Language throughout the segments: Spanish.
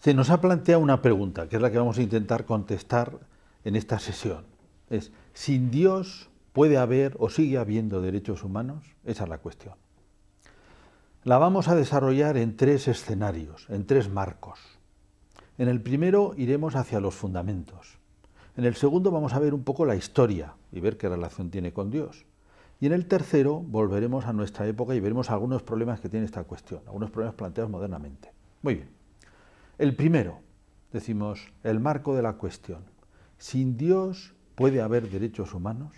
Se nos ha planteado una pregunta, que es la que vamos a intentar contestar en esta sesión. Es, ¿sin Dios puede haber o sigue habiendo derechos humanos? Esa es la cuestión. La vamos a desarrollar en tres escenarios, en tres marcos. En el primero iremos hacia los fundamentos. En el segundo vamos a ver un poco la historia y ver qué relación tiene con Dios. Y en el tercero volveremos a nuestra época y veremos algunos problemas que tiene esta cuestión, algunos problemas planteados modernamente. Muy bien. El primero, decimos, el marco de la cuestión. ¿Sin Dios puede haber derechos humanos?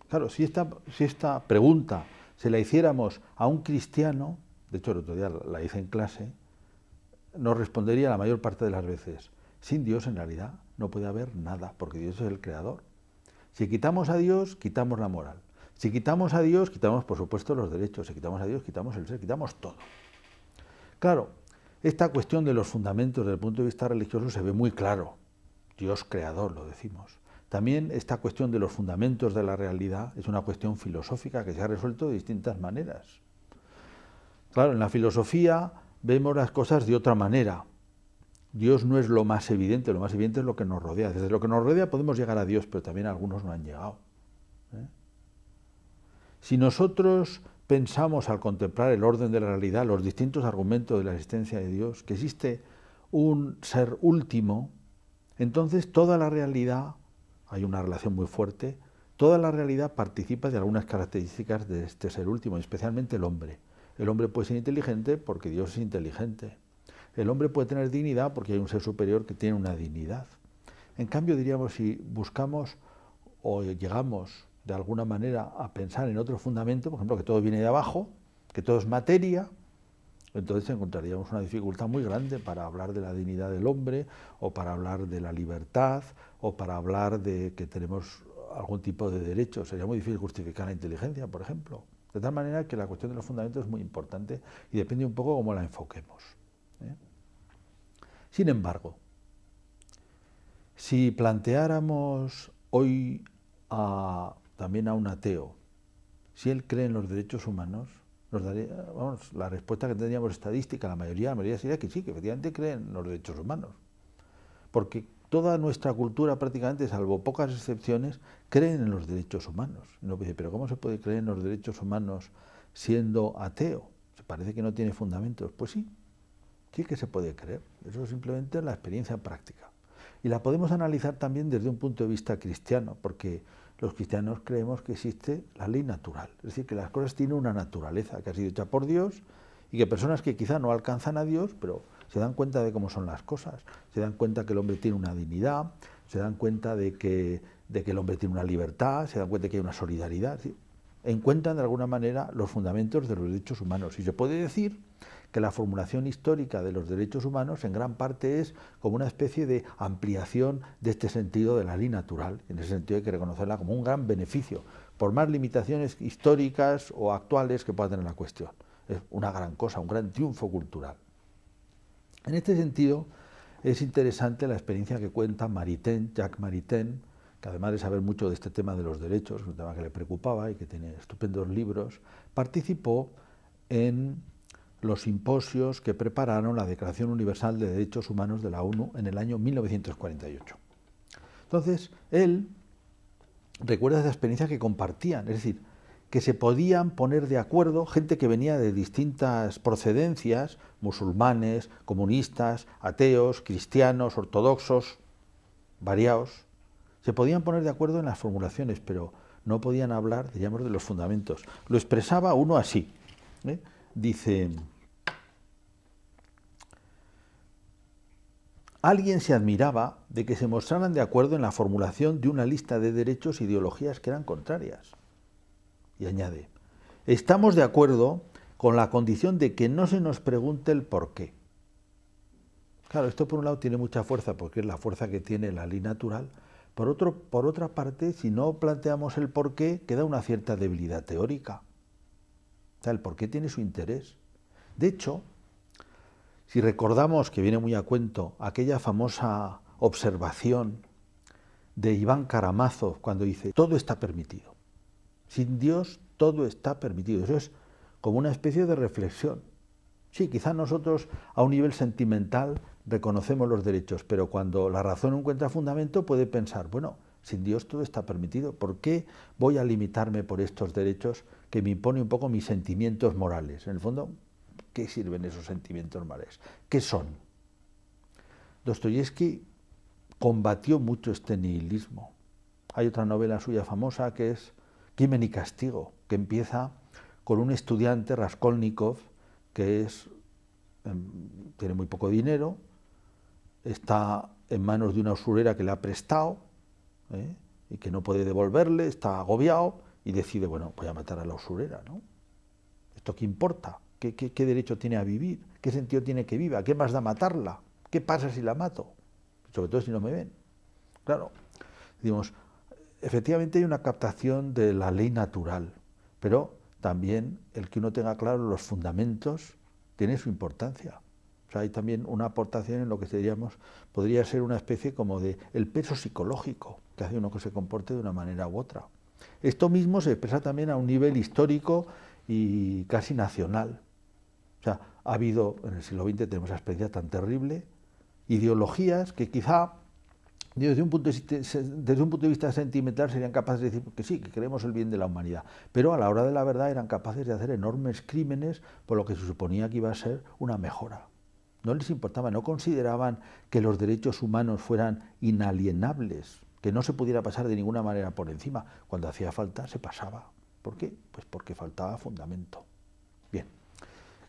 Claro, si esta pregunta se la hiciéramos a un cristiano, de hecho el otro día la hice en clase, nos respondería la mayor parte de las veces, sin Dios en realidad no puede haber nada, porque Dios es el creador. Si quitamos a Dios, quitamos la moral. Si quitamos a Dios, quitamos por supuesto los derechos. Si quitamos a Dios, quitamos el ser, quitamos todo. Claro, esta cuestión de los fundamentos desde el punto de vista religioso se ve muy claro. Dios creador, lo decimos. También esta cuestión de los fundamentos de la realidad es una cuestión filosófica que se ha resuelto de distintas maneras. Claro, en la filosofía vemos las cosas de otra manera. Dios no es lo más evidente es lo que nos rodea. Desde lo que nos rodea podemos llegar a Dios, pero también algunos no han llegado. Si nosotros pensamos al contemplar el orden de la realidad, los distintos argumentos de la existencia de Dios, que existe un ser último, entonces toda la realidad, hay una relación muy fuerte, toda la realidad participa de algunas características de este ser último, especialmente el hombre. El hombre puede ser inteligente porque Dios es inteligente. El hombre puede tener dignidad porque hay un ser superior que tiene una dignidad. En cambio, diríamos, si buscamos o llegamos de alguna manera a pensar en otro fundamento, por ejemplo, que todo viene de abajo, que todo es materia, entonces encontraríamos una dificultad muy grande para hablar de la dignidad del hombre, o para hablar de la libertad, o para hablar de que tenemos algún tipo de derecho. Sería muy difícil justificar la inteligencia, por ejemplo. De tal manera que la cuestión de los fundamentos es muy importante y depende un poco cómo la enfoquemos. Sin embargo, si planteáramos hoy también a un ateo, si él cree en los derechos humanos, nos daría, vamos, la respuesta que tendríamos estadística, la mayoría sería que sí, que efectivamente cree en los derechos humanos. Porque toda nuestra cultura prácticamente, salvo pocas excepciones, creen en los derechos humanos. Y uno dice, pero ¿cómo se puede creer en los derechos humanos siendo ateo? Se parece que no tiene fundamentos. Pues sí, sí que se puede creer. Eso es simplemente la experiencia práctica. Y la podemos analizar también desde un punto de vista cristiano, porque los cristianos creemos que existe la ley natural, es decir, que las cosas tienen una naturaleza que ha sido hecha por Dios y que personas que quizá no alcanzan a Dios, pero se dan cuenta de cómo son las cosas, se dan cuenta que el hombre tiene una dignidad, se dan cuenta de que el hombre tiene una libertad, se dan cuenta de que hay una solidaridad, ¿sí? Encuentran de alguna manera los fundamentos de los derechos humanos. Y se puede decir que la formulación histórica de los derechos humanos en gran parte es como una especie de ampliación de este sentido de la ley natural. En ese sentido hay que reconocerla como un gran beneficio, por más limitaciones históricas o actuales que pueda tener la cuestión. Es una gran cosa, un gran triunfo cultural. En este sentido es interesante la experiencia que cuenta Maritain, Jacques Maritain, que además de saber mucho de este tema de los derechos, un tema que le preocupaba y que tiene estupendos libros, participó en los simposios que prepararon la Declaración Universal de Derechos Humanos de la ONU en el año 1948. Entonces, él recuerda esa experiencia que compartían, es decir, que se podían poner de acuerdo gente que venía de distintas procedencias, musulmanes, comunistas, ateos, cristianos, ortodoxos, variados, se podían poner de acuerdo en las formulaciones, pero no podían hablar, diríamos, de los fundamentos. Lo expresaba uno así, dice, alguien se admiraba de que se mostraran de acuerdo en la formulación de una lista de derechos e ideologías que eran contrarias. Y añade, estamos de acuerdo con la condición de que no se nos pregunte el por qué. Claro, esto por un lado tiene mucha fuerza, porque es la fuerza que tiene la ley natural. Por otra parte, si no planteamos el por qué, queda una cierta debilidad teórica. O sea, el por qué tiene su interés. De hecho, si recordamos, que viene muy a cuento, aquella famosa observación de Iván Karamazov cuando dice, todo está permitido. Sin Dios todo está permitido. Eso es como una especie de reflexión. Sí, quizá nosotros a un nivel sentimental reconocemos los derechos, pero cuando la razón encuentra fundamento puede pensar, bueno, sin Dios todo está permitido, ¿por qué voy a limitarme por estos derechos que me impone un poco mis sentimientos morales? En el fondo, ¿qué sirven esos sentimientos morales? ¿Qué son? Dostoyevsky combatió mucho este nihilismo. Hay otra novela suya famosa que es Crimen y Castigo, que empieza con un estudiante, Raskolnikov, que tiene muy poco dinero, está en manos de una usurera que le ha prestado y que no puede devolverle, está agobiado y decide, bueno, voy a matar a la usurera, ¿no? ¿Esto qué importa? ¿Qué derecho tiene a vivir? ¿Qué sentido tiene que viva? ¿Qué más da matarla? ¿Qué pasa si la mato? Sobre todo si no me ven. Claro, digamos, efectivamente hay una captación de la ley natural, pero también el que uno tenga claro los fundamentos tiene su importancia. O sea, hay también una aportación en lo que podría ser una especie como de el peso psicológico que hace uno que se comporte de una manera u otra. Esto mismo se expresa también a un nivel histórico y casi nacional. O sea, ha habido, en el siglo XX tenemos esa experiencia tan terrible, ideologías que quizá desde un punto de vista sentimental serían capaces de decir que sí, que queremos el bien de la humanidad, pero a la hora de la verdad eran capaces de hacer enormes crímenes por lo que se suponía que iba a ser una mejora. No les importaba, no consideraban que los derechos humanos fueran inalienables, que no se pudiera pasar de ninguna manera por encima. Cuando hacía falta se pasaba. ¿Por qué? Pues porque faltaba fundamento. Bien,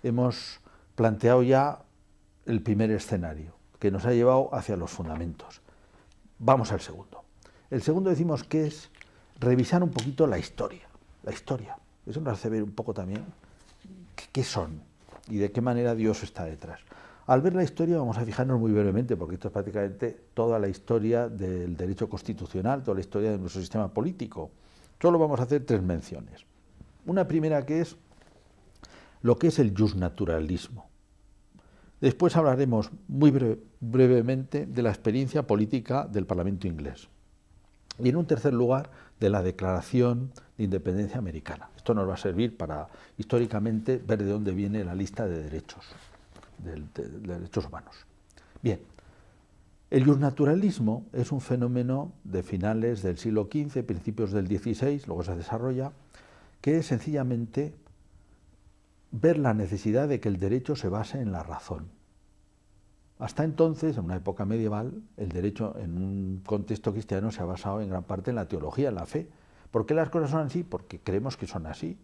hemos planteado ya el primer escenario, que nos ha llevado hacia los fundamentos. Vamos al segundo. El segundo decimos que es revisar un poquito la historia. La historia. Eso nos hace ver un poco también qué son y de qué manera Dios está detrás. Al ver la historia vamos a fijarnos muy brevemente, porque esto es prácticamente toda la historia del derecho constitucional, toda la historia de nuestro sistema político. Solo vamos a hacer 3 menciones. Una primera que es lo que es el justnaturalismo. Después hablaremos muy brevemente de la experiencia política del Parlamento inglés. Y en un tercer lugar, de la Declaración de Independencia Americana. Esto nos va a servir para, históricamente, ver de dónde viene la lista de derechos humanos. Bien, el justnaturalismo es un fenómeno de finales del siglo XV, principios del XVI, luego se desarrolla, que es sencillamente ver la necesidad de que el derecho se base en la razón. Hasta entonces, en una época medieval, el derecho en un contexto cristiano se ha basado en gran parte en la teología, en la fe. ¿Por qué las cosas son así? Porque creemos que son así.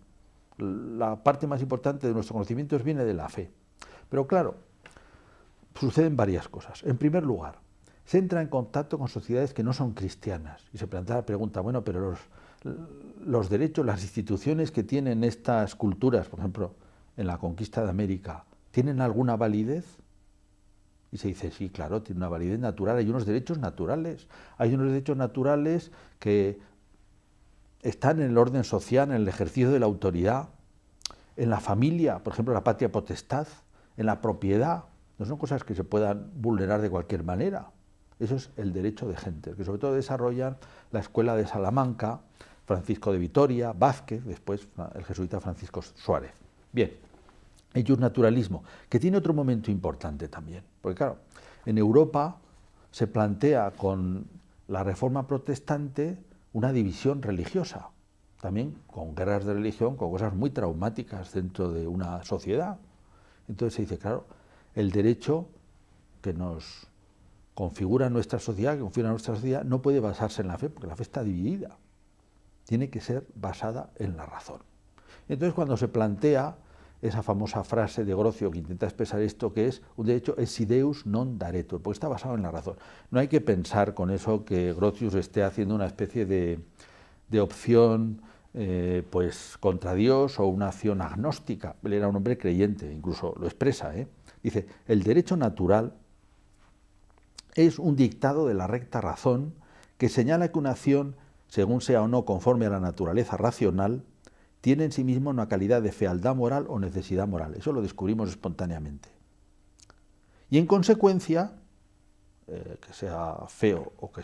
La parte más importante de nuestro conocimiento viene de la fe. Pero claro, suceden varias cosas. En primer lugar, se entra en contacto con sociedades que no son cristianas y se plantea la pregunta, bueno, pero los derechos, las instituciones que tienen estas culturas, por ejemplo, en la conquista de América, ¿tienen alguna validez? Y se dice, sí, claro, tiene una validez natural, hay unos derechos naturales, que están en el orden social, en el ejercicio de la autoridad, en la familia, por ejemplo, la patria potestad, en la propiedad, no son cosas que se puedan vulnerar de cualquier manera. Eso es el derecho de gente, que sobre todo desarrollan la Escuela de Salamanca, Francisco de Vitoria, Vázquez, después el jesuita Francisco Suárez. Bien, el justnaturalismo, que tiene otro momento importante también, porque claro, en Europa se plantea con la Reforma protestante una división religiosa, también con guerras de religión, con cosas muy traumáticas dentro de una sociedad. Entonces se dice, claro, el derecho que nos configura nuestra sociedad, no puede basarse en la fe, porque la fe está dividida. Tiene que ser basada en la razón. Entonces, cuando se plantea esa famosa frase de Grocio que intenta expresar esto, que es un derecho si Deus non daretur, porque está basado en la razón. No hay que pensar con eso que Grotius esté haciendo una especie de opción pues contra Dios o una acción agnóstica. Él era un hombre creyente, incluso lo expresa. Dice, el derecho natural es un dictado de la recta razón que señala que una acción, según sea o no conforme a la naturaleza racional, tiene en sí mismo una calidad de fealdad moral o necesidad moral. Eso lo descubrimos espontáneamente. Y en consecuencia, que sea feo o que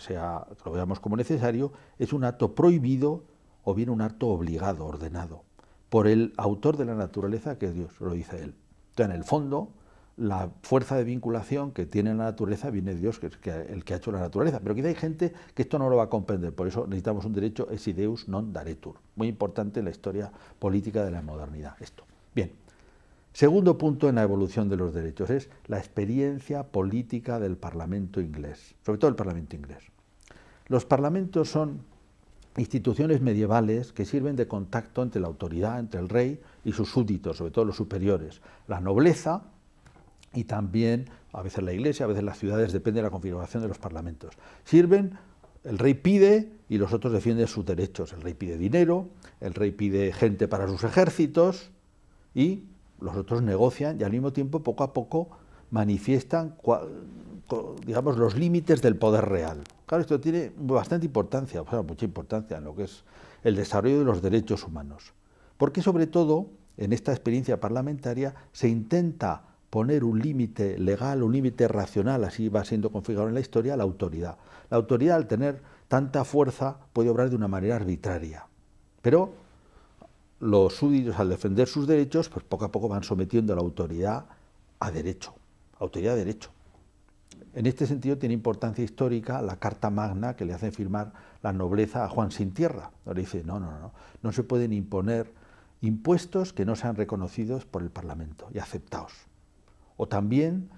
lo veamos como necesario, es un acto prohibido o bien un acto obligado, ordenado, por el autor de la naturaleza, que es Dios, lo dice él. Entonces, en el fondo, la fuerza de vinculación que tiene la naturaleza viene de Dios, que es el que ha hecho la naturaleza. Pero quizá hay gente que esto no lo va a comprender, por eso necesitamos un derecho esse Deus non daretur. Muy importante en la historia política de la modernidad, esto. Bien, segundo punto en la evolución de los derechos es la experiencia política del Parlamento inglés, sobre todo el Parlamento inglés. Los parlamentos son instituciones medievales que sirven de contacto entre la autoridad, entre el rey y sus súbditos, sobre todo los superiores, la nobleza y también a veces la iglesia, a veces las ciudades, depende de la configuración de los parlamentos. Sirven, el rey pide y los otros defienden sus derechos. El rey pide dinero, el rey pide gente para sus ejércitos y los otros negocian y al mismo tiempo, poco a poco, manifiestan, digamos, los límites del poder real. Claro, esto tiene bastante importancia, o sea, mucha importancia en lo que es el desarrollo de los derechos humanos. Porque sobre todo, en esta experiencia parlamentaria, se intenta poner un límite legal, un límite racional, así va siendo configurado en la historia, a la autoridad. La autoridad, al tener tanta fuerza, puede obrar de una manera arbitraria. Pero los súbditos, al defender sus derechos, pues poco a poco van sometiendo a la autoridad a derecho. Autoridad a derecho. En este sentido tiene importancia histórica la Carta Magna que le hace firmar la nobleza a Juan sin tierra. Ahora dice, no se pueden imponer impuestos que no sean reconocidos por el Parlamento y aceptados. O también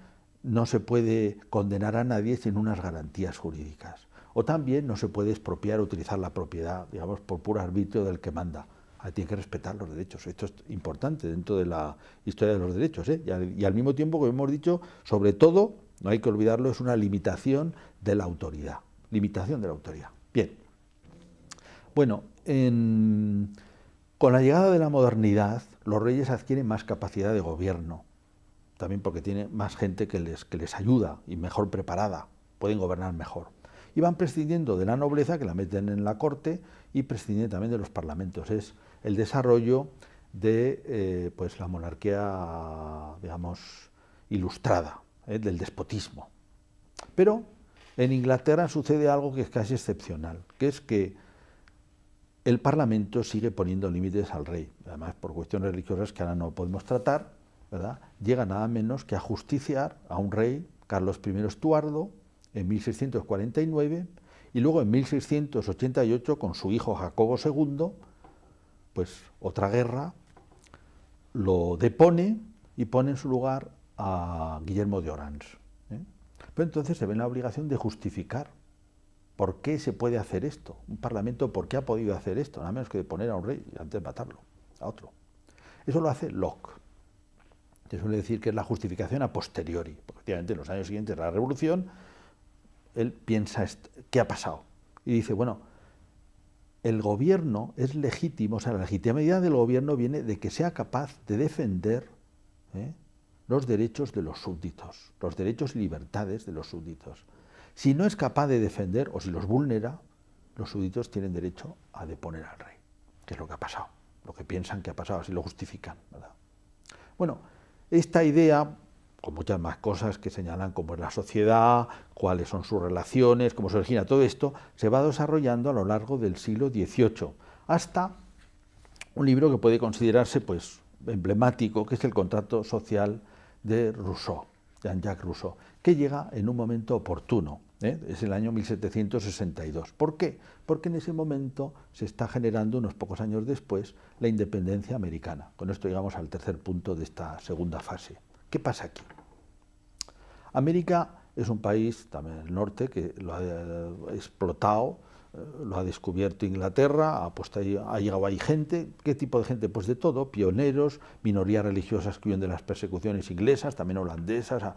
no se puede condenar a nadie sin unas garantías jurídicas. O también no se puede expropiar o utilizar la propiedad, digamos, por puro arbitrio del que manda. Ahí tiene que respetar los derechos. Esto es importante dentro de la historia de los derechos, ¿eh? Y al mismo tiempo, como hemos dicho, sobre todo, no hay que olvidarlo, es una limitación de la autoridad. Limitación de la autoridad. Bien. Bueno, con la llegada de la modernidad, los reyes adquieren más capacidad de gobierno. También porque tiene más gente que les ayuda y mejor preparada, pueden gobernar mejor. Y van prescindiendo de la nobleza, que la meten en la corte, y prescinden también de los parlamentos. Es el desarrollo de pues la monarquía, digamos, ilustrada, del despotismo. Pero en Inglaterra sucede algo que es casi excepcional, que es que el Parlamento sigue poniendo límites al rey, además por cuestiones religiosas que ahora no podemos tratar, ¿verdad? Llega nada menos que a justiciar a un rey, Carlos I Estuardo, en 1649, y luego en 1688, con su hijo Jacobo II, pues otra guerra, lo depone y pone en su lugar a Guillermo de Orange. Pero entonces se ve en la obligación de justificar por qué se puede hacer esto. Un parlamento, ¿por qué ha podido hacer esto? Nada menos que deponer a un rey y antes matarlo, a otro. Eso lo hace Locke. Se suele decir que es la justificación a posteriori, porque efectivamente en los años siguientes de la Revolución, él piensa, ¿qué ha pasado? Y dice, bueno, el gobierno es legítimo, o sea, la legitimidad del gobierno viene de que sea capaz de defender los derechos de los súbditos, los derechos y libertades de los súbditos. Si no es capaz de defender, o si los vulnera, los súbditos tienen derecho a deponer al rey, que es lo que ha pasado, lo que piensan que ha pasado, así lo justifican, ¿verdad? Bueno, esta idea, con muchas más cosas que señalan cómo es la sociedad, cuáles son sus relaciones, cómo se origina todo esto, se va desarrollando a lo largo del siglo XVIII, hasta un libro que puede considerarse pues, emblemático, que es el Contrato Social de Rousseau, Jean-Jacques Rousseau, que llega en un momento oportuno, es el año 1762. ¿Por qué? Porque en ese momento se está generando, unos pocos años después, la independencia americana. Con esto llegamos al tercer punto de esta segunda fase. ¿Qué pasa aquí? América es un país, también el norte, que lo ha explotado, lo ha descubierto Inglaterra, ha llegado ahí gente. ¿Qué tipo de gente? Pues de todo, pioneros, minorías religiosas que huyen de las persecuciones inglesas, también holandesas,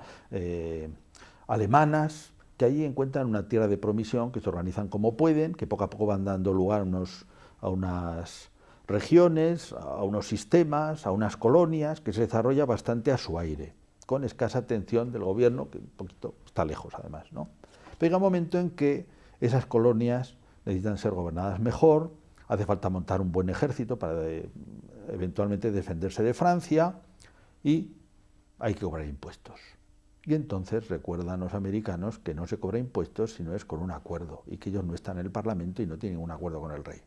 alemanas, que allí encuentran una tierra de promisión, que se organizan como pueden, que poco a poco van dando lugar a unas regiones, a unos sistemas, a unas colonias, que se desarrolla bastante a su aire, con escasa atención del gobierno, que un poquito está lejos además, ¿no? Pero llega un momento en que esas colonias necesitan ser gobernadas mejor, hace falta montar un buen ejército para eventualmente defenderse de Francia, y hay que cobrar impuestos. Y entonces recuerdan los americanos que no se cobra impuestos si no es con un acuerdo, y que ellos no están en el Parlamento y no tienen un acuerdo con el rey.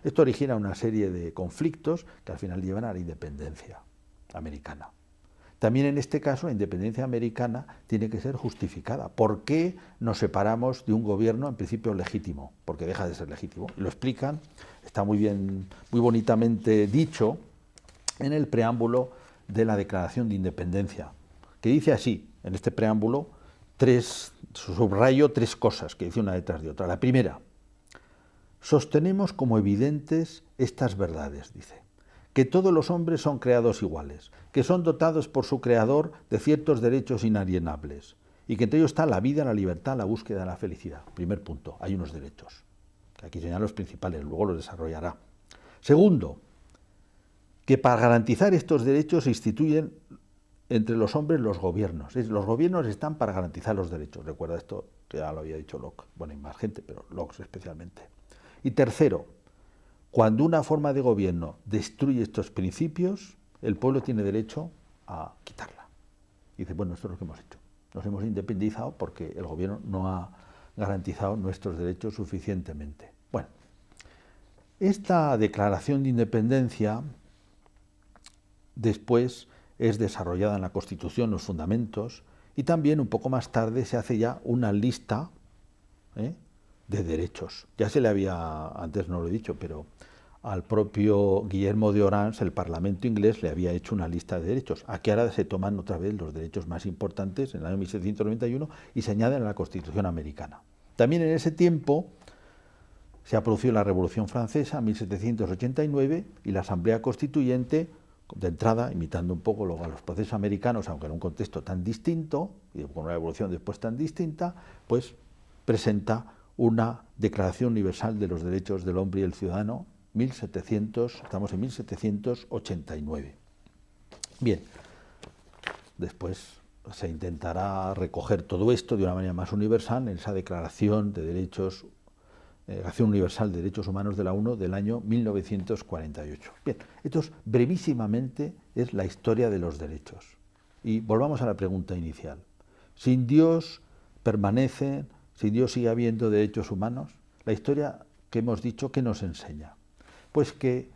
Esto origina una serie de conflictos que al final llevan a la independencia americana. también en este caso la independencia americana tiene que ser justificada. ¿Por qué nos separamos de un gobierno en principio legítimo? Porque deja de ser legítimo. Y lo explican, está muy bien, muy bonitamente dicho en el preámbulo de la Declaración de Independencia, que dice así, en este preámbulo, subrayo tres cosas que dice una detrás de otra. La primera, sostenemos como evidentes estas verdades, dice, que todos los hombres son creados iguales, que son dotados por su creador de ciertos derechos inalienables, y que entre ellos está la vida, la libertad, la búsqueda de la felicidad. Primer punto, hay unos derechos, que aquí señalan los principales, luego los desarrollará. Segundo, que para garantizar estos derechos se instituyen entre los hombres los gobiernos. Los gobiernos están para garantizar los derechos. Recuerda esto, que ya lo había dicho Locke. Bueno, hay más gente, pero Locke especialmente. Y tercero, cuando una forma de gobierno destruye estos principios, el pueblo tiene derecho a quitarla. Y dice, bueno, esto es lo que hemos hecho. Nos hemos independizado porque el gobierno no ha garantizado nuestros derechos suficientemente. Bueno, esta declaración de independencia después es desarrollada en la Constitución, los fundamentos, y también un poco más tarde se hace ya una lista de derechos. Ya se le había, antes no lo he dicho, pero al propio Guillermo de Orange, el Parlamento inglés le había hecho una lista de derechos. Aquí ahora se toman otra vez los derechos más importantes en el año 1791 y se añaden a la Constitución americana. También en ese tiempo se ha producido la Revolución Francesa, 1789, y la Asamblea Constituyente, de entrada, imitando un poco luego a los procesos americanos, aunque en un contexto tan distinto, y con una evolución después tan distinta, pues presenta una Declaración Universal de los Derechos del Hombre y el Ciudadano, estamos en 1789. Bien, después se intentará recoger todo esto de una manera más universal en esa Declaración de Derechos Declaración Universal de Derechos Humanos de la ONU del año 1948. Bien, esto brevísimamente es la historia de los derechos. Y volvamos a la pregunta inicial. ¿Sin Dios sin Dios sigue habiendo derechos humanos? La historia que hemos dicho, ¿qué nos enseña? Pues que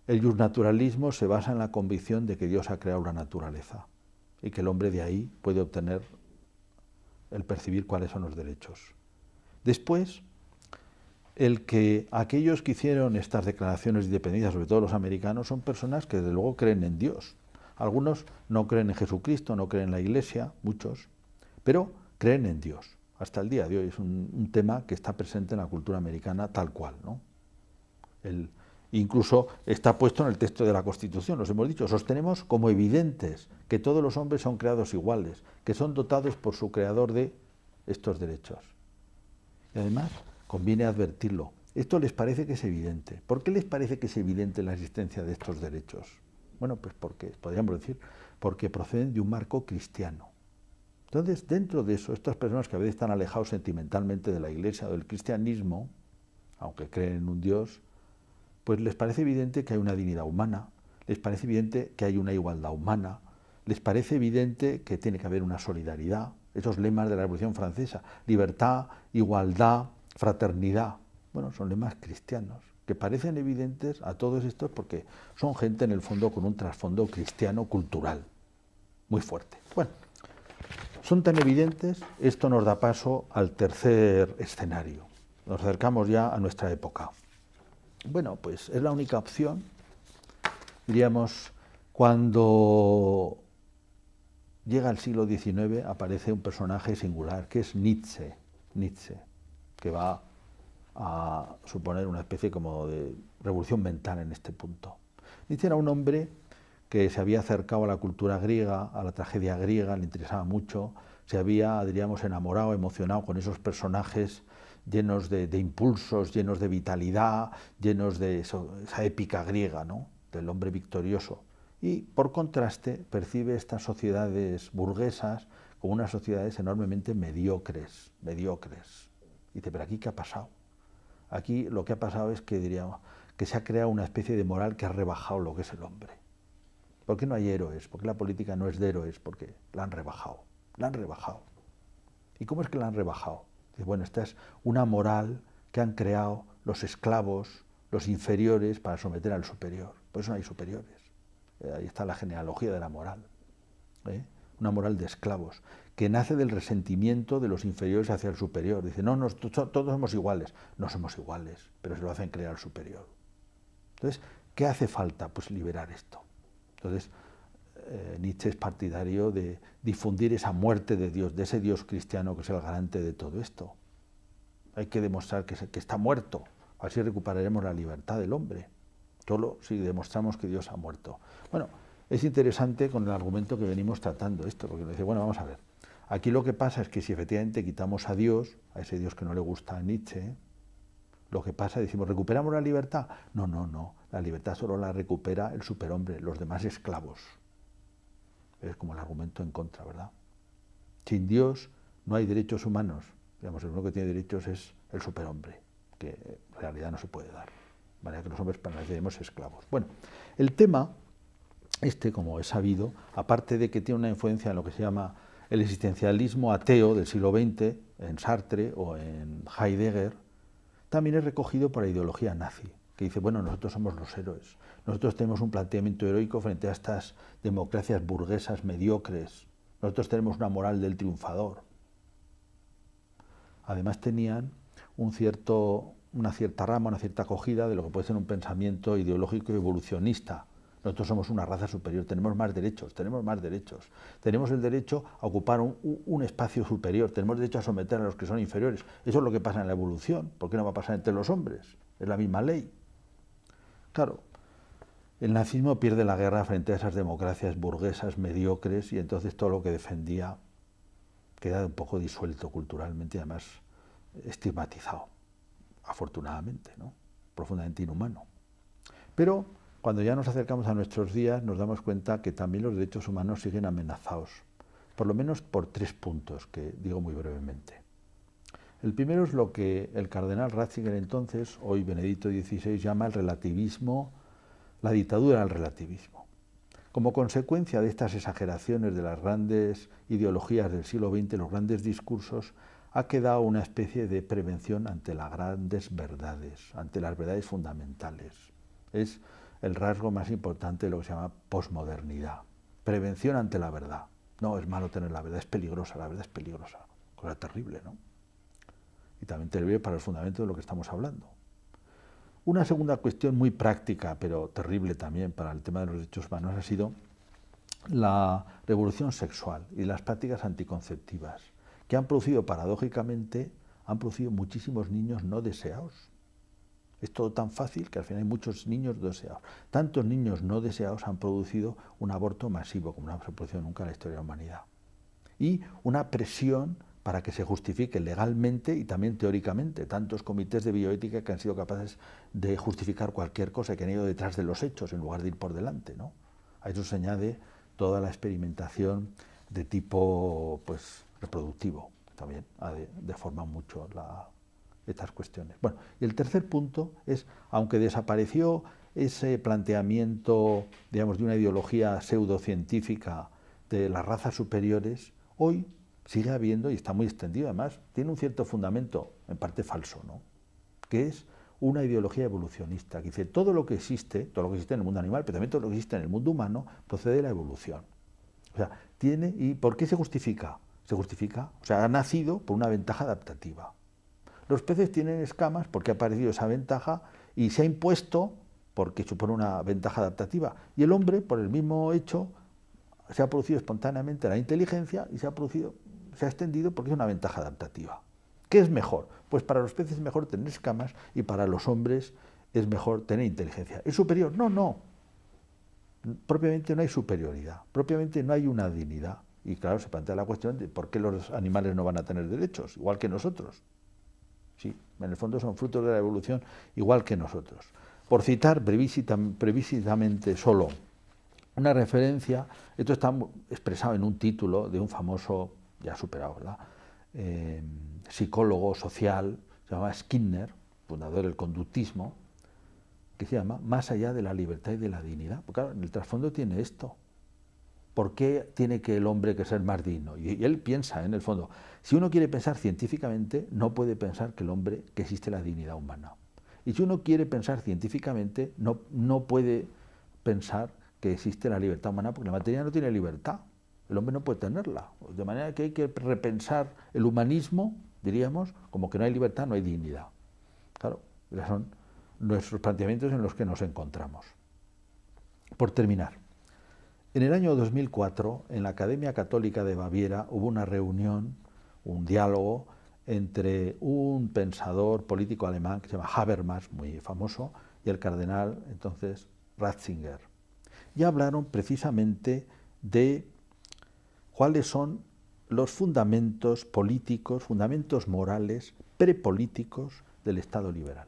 el justnaturalismo se basa en la convicción de que Dios ha creado la naturaleza y que el hombre de ahí puede obtener el percibir cuáles son los derechos. Después, el que aquellos que hicieron estas declaraciones de independencia, sobre todo los americanos, son personas que desde luego creen en Dios. Algunos no creen en Jesucristo, no creen en la Iglesia, muchos, pero creen en Dios. Hasta el día de hoy es un tema que está presente en la cultura americana tal cual, ¿no? Incluso está puesto en el texto de la Constitución, los hemos dicho, sostenemos como evidentes que todos los hombres son creados iguales, que son dotados por su creador de estos derechos. Y además, conviene advertirlo, esto les parece que es evidente. ¿Por qué les parece que es evidente la existencia de estos derechos? Bueno, pues porque, podríamos decir, porque proceden de un marco cristiano. Entonces, dentro de eso, estas personas que a veces están alejados sentimentalmente de la Iglesia o del cristianismo, aunque creen en un Dios, pues les parece evidente que hay una dignidad humana, les parece evidente que hay una igualdad humana, les parece evidente que tiene que haber una solidaridad, esos lemas de la Revolución Francesa, libertad, igualdad, fraternidad, bueno, son lemas cristianos, que parecen evidentes a todos estos porque son gente en el fondo con un trasfondo cristiano cultural muy fuerte. Bueno, son tan evidentes, esto nos da paso al tercer escenario. Nos acercamos ya a nuestra época. Bueno, pues es la única opción, diríamos, cuando llega el siglo XIX aparece un personaje singular que es Nietzsche, que va a suponer una especie como de revolución mental en este punto. Nietzsche era un hombre que se había acercado a la cultura griega, a la tragedia griega, le interesaba mucho, se había, diríamos, enamorado, emocionado con esos personajes llenos de impulsos, llenos de vitalidad, llenos de esa épica griega, ¿no?, del hombre victorioso. Y, por contraste, percibe estas sociedades burguesas como unas sociedades enormemente mediocres. Dice, pero ¿aquí qué ha pasado? Aquí lo que ha pasado es que, diríamos, que se ha creado una especie de moral que ha rebajado lo que es el hombre. ¿Por qué no hay héroes? ¿Por qué la política no es de héroes? Porque la han rebajado. ¿Y cómo es que la han rebajado? Dice, bueno, esta es una moral que han creado los esclavos, los inferiores, para someter al superior. Por eso no hay superiores. Ahí está la genealogía de la moral. ¿eh? Una moral de esclavos, que nace del resentimiento de los inferiores hacia el superior. Dice, no, todos somos iguales. No somos iguales, pero se lo hacen creer al superior. Entonces, ¿qué hace falta? Pues liberar esto. Entonces, Nietzsche es partidario de difundir esa muerte de Dios, de ese Dios cristiano que es el garante de todo esto. Hay que demostrar que está muerto, así recuperaremos la libertad del hombre. Solo si demostramos que Dios ha muerto. Bueno, es interesante con el argumento que venimos tratando esto, porque nos dice, bueno, vamos a ver, aquí lo que pasa es que si efectivamente quitamos a Dios, a ese Dios que no le gusta a Nietzsche, lo que pasa, decimos, ¿recuperamos la libertad? No, no, no, la libertad solo la recupera el superhombre, los demás esclavos. Es como el argumento en contra, ¿verdad? Sin Dios no hay derechos humanos, digamos, el único que tiene derechos es el superhombre, que en realidad no se puede dar, de manera que los hombres permanecemos esclavos. Bueno, el tema como es sabido, aparte de que tiene una influencia en lo que se llama el existencialismo ateo del siglo XX, en Sartre o en Heidegger, también es recogido por la ideología nazi, que dice, bueno, nosotros somos los héroes, nosotros tenemos un planteamiento heroico frente a estas democracias burguesas mediocres, nosotros tenemos una moral del triunfador. Además tenían una cierta rama, una cierta acogida de lo que puede ser un pensamiento ideológico evolucionista. Nosotros somos una raza superior, tenemos más derechos, tenemos el derecho a ocupar un espacio superior, tenemos derecho a someter a los que son inferiores. Eso es lo que pasa en la evolución, ¿por qué no va a pasar entre los hombres? Es la misma ley. Claro, el nazismo pierde la guerra frente a esas democracias burguesas mediocres y entonces todo lo que defendía queda un poco disuelto culturalmente y además estigmatizado, afortunadamente, ¿no? Profundamente inhumano. Pero cuando ya nos acercamos a nuestros días nos damos cuenta que también los derechos humanos siguen amenazados, por lo menos por 3 puntos que digo muy brevemente. El primero es lo que el cardenal Ratzinger entonces, hoy Benedicto XVI, llama el relativismo, la dictadura del relativismo. Como consecuencia de estas exageraciones de las grandes ideologías del siglo XX, los grandes discursos, ha quedado una especie de prevención ante las grandes verdades, ante las verdades fundamentales. Es el rasgo más importante de lo que se llama posmodernidad. Prevención ante la verdad. No es malo tener la verdad es peligrosa, la verdad es peligrosa. Cosa terrible, ¿no? Y también terrible para el fundamento de lo que estamos hablando. Una segunda cuestión muy práctica, pero terrible también para el tema de los derechos humanos, ha sido la revolución sexual y las prácticas anticonceptivas, que han producido, paradójicamente, muchísimos niños no deseados. Es todo tan fácil que al final hay muchos niños deseados. Tantos niños no deseados han producido un aborto masivo, como no se ha producido nunca en la historia de la humanidad. Y una presión para que se justifique legalmente y también teóricamente. Tantos comités de bioética que han sido capaces de justificar cualquier cosa, que han ido detrás de los hechos en lugar de ir por delante, ¿no? A eso se añade toda la experimentación de tipo reproductivo, también deforma mucho estas cuestiones. Bueno, y el tercer punto es, aunque desapareció ese planteamiento, digamos, de una ideología pseudocientífica de las razas superiores, hoy sigue habiendo, y está muy extendido además, tiene un cierto fundamento, en parte falso, ¿no?, que es una ideología evolucionista, que dice todo lo que existe en el mundo animal, pero también todo lo que existe en el mundo humano, procede de la evolución. O sea, ¿y por qué se justifica? Se justifica, o sea, ha nacido por una ventaja adaptativa. Los peces tienen escamas porque ha aparecido esa ventaja y se ha impuesto porque supone una ventaja adaptativa. Y el hombre, por el mismo hecho, se ha producido espontáneamente la inteligencia y se ha extendido porque es una ventaja adaptativa. ¿Qué es mejor? Pues para los peces es mejor tener escamas y para los hombres es mejor tener inteligencia. ¿Es superior? No, no. Propiamente no hay superioridad, propiamente no hay una dignidad. Y claro, se plantea la cuestión de por qué los animales no van a tener derechos, igual que nosotros. Sí, en el fondo son frutos de la evolución igual que nosotros. Por citar brevísimamente solo una referencia, esto está expresado en un título de un famoso, ya superado, ¿verdad?, psicólogo social, se llama Skinner, fundador del conductismo, que se llama Más allá de la libertad y de la dignidad. Porque claro, en el trasfondo tiene esto. ¿Por qué tiene que el hombre que ser más digno? Y él piensa, en el fondo, si uno quiere pensar científicamente, no puede pensar que existe la dignidad humana. Y si uno quiere pensar científicamente, no puede pensar que existe la libertad humana, porque la materia no tiene libertad. El hombre no puede tenerla. De manera que hay que repensar el humanismo, diríamos, como que no hay libertad, no hay dignidad. Claro, esos son nuestros planteamientos en los que nos encontramos. Por terminar, en el año 2004, en la Academia Católica de Baviera, hubo una reunión, un diálogo entre un pensador político alemán que se llama Habermas, muy famoso, y el cardenal entonces Ratzinger. Y hablaron precisamente de cuáles son los fundamentos políticos, fundamentos morales, prepolíticos del Estado liberal.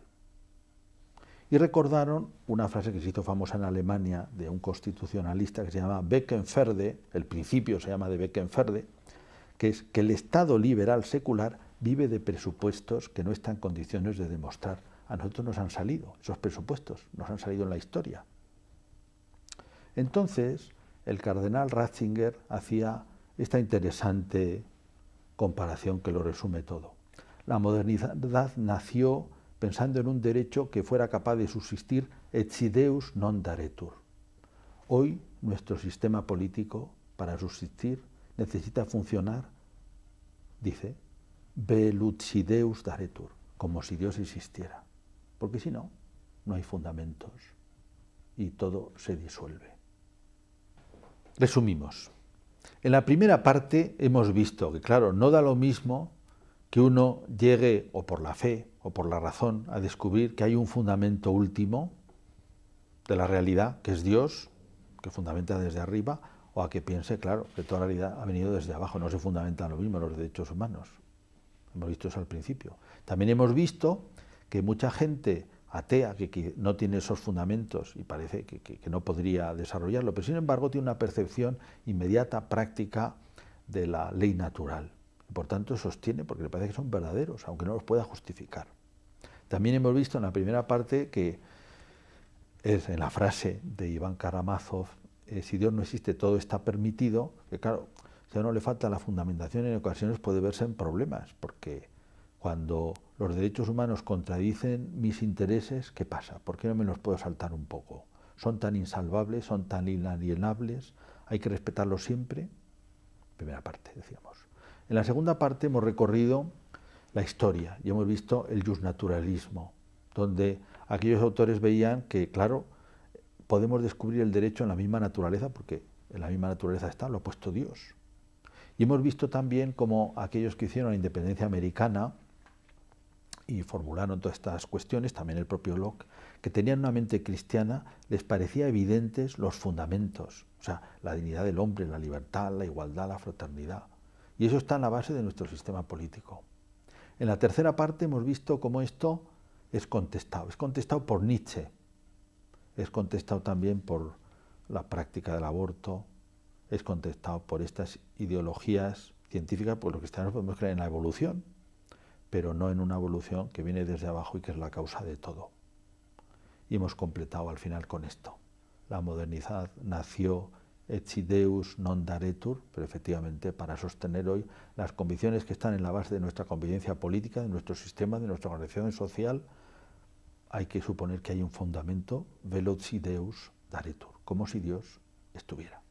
Y recordaron una frase que se hizo famosa en Alemania de un constitucionalista que se llama Beckenferde, el principio se llama de Beckenferde, que es que el Estado liberal secular vive de presupuestos que no está en condiciones de demostrar. A nosotros nos han salido esos presupuestos, nos han salido en la historia. Entonces, el cardenal Ratzinger hacía esta interesante comparación que lo resume todo. La modernidad nació pensando en un derecho que fuera capaz de subsistir et si Deus non daretur. Hoy nuestro sistema político, para subsistir, necesita funcionar, dice, velut si Deus daretur, como si Dios existiera. Porque si no, no hay fundamentos y todo se disuelve. Resumimos. En la primera parte hemos visto que, claro, no da lo mismo que uno llegue, o por la fe, o por la razón, a descubrir que hay un fundamento último de la realidad, que es Dios, que fundamenta desde arriba, o a que piense, claro, que toda la realidad ha venido desde abajo, no se fundamentan lo mismo los derechos humanos. Hemos visto eso al principio. También hemos visto que mucha gente atea, que no tiene esos fundamentos y parece que no podría desarrollarlo, pero sin embargo tiene una percepción inmediata, práctica de la ley natural. Por tanto, sostiene, porque le parece que son verdaderos, aunque no los pueda justificar. También hemos visto en la primera parte que es en la frase de Iván Karamazov, si Dios no existe, todo está permitido, que claro, si a uno le falta la fundamentación, en ocasiones puede verse en problemas, porque cuando los derechos humanos contradicen mis intereses, ¿qué pasa? ¿Por qué no me los puedo saltar un poco? ¿Son tan insalvables, son tan inalienables? ¿Hay que respetarlos siempre? Primera parte, decíamos. En la segunda parte hemos recorrido la historia y hemos visto el justnaturalismo, donde aquellos autores veían que, claro, podemos descubrir el derecho en la misma naturaleza, porque en la misma naturaleza está, lo ha puesto Dios. Y hemos visto también cómo aquellos que hicieron la independencia americana y formularon todas estas cuestiones, también el propio Locke, que tenían una mente cristiana, les parecía evidentes los fundamentos, o sea, la dignidad del hombre, la libertad, la igualdad, la fraternidad. Y eso está en la base de nuestro sistema político. En la tercera parte hemos visto cómo esto es contestado por Nietzsche, es contestado también por la práctica del aborto, es contestado por estas ideologías científicas, porque los cristianos podemos creer en la evolución, pero no en una evolución que viene desde abajo y que es la causa de todo. Y hemos completado al final con esto. La modernidad nació et si Deus non daretur, pero efectivamente para sostener hoy las convicciones que están en la base de nuestra convivencia política, de nuestro sistema, de nuestra organización social, hay que suponer que hay un fundamento, velut si Deus daretur, como si Dios estuviera.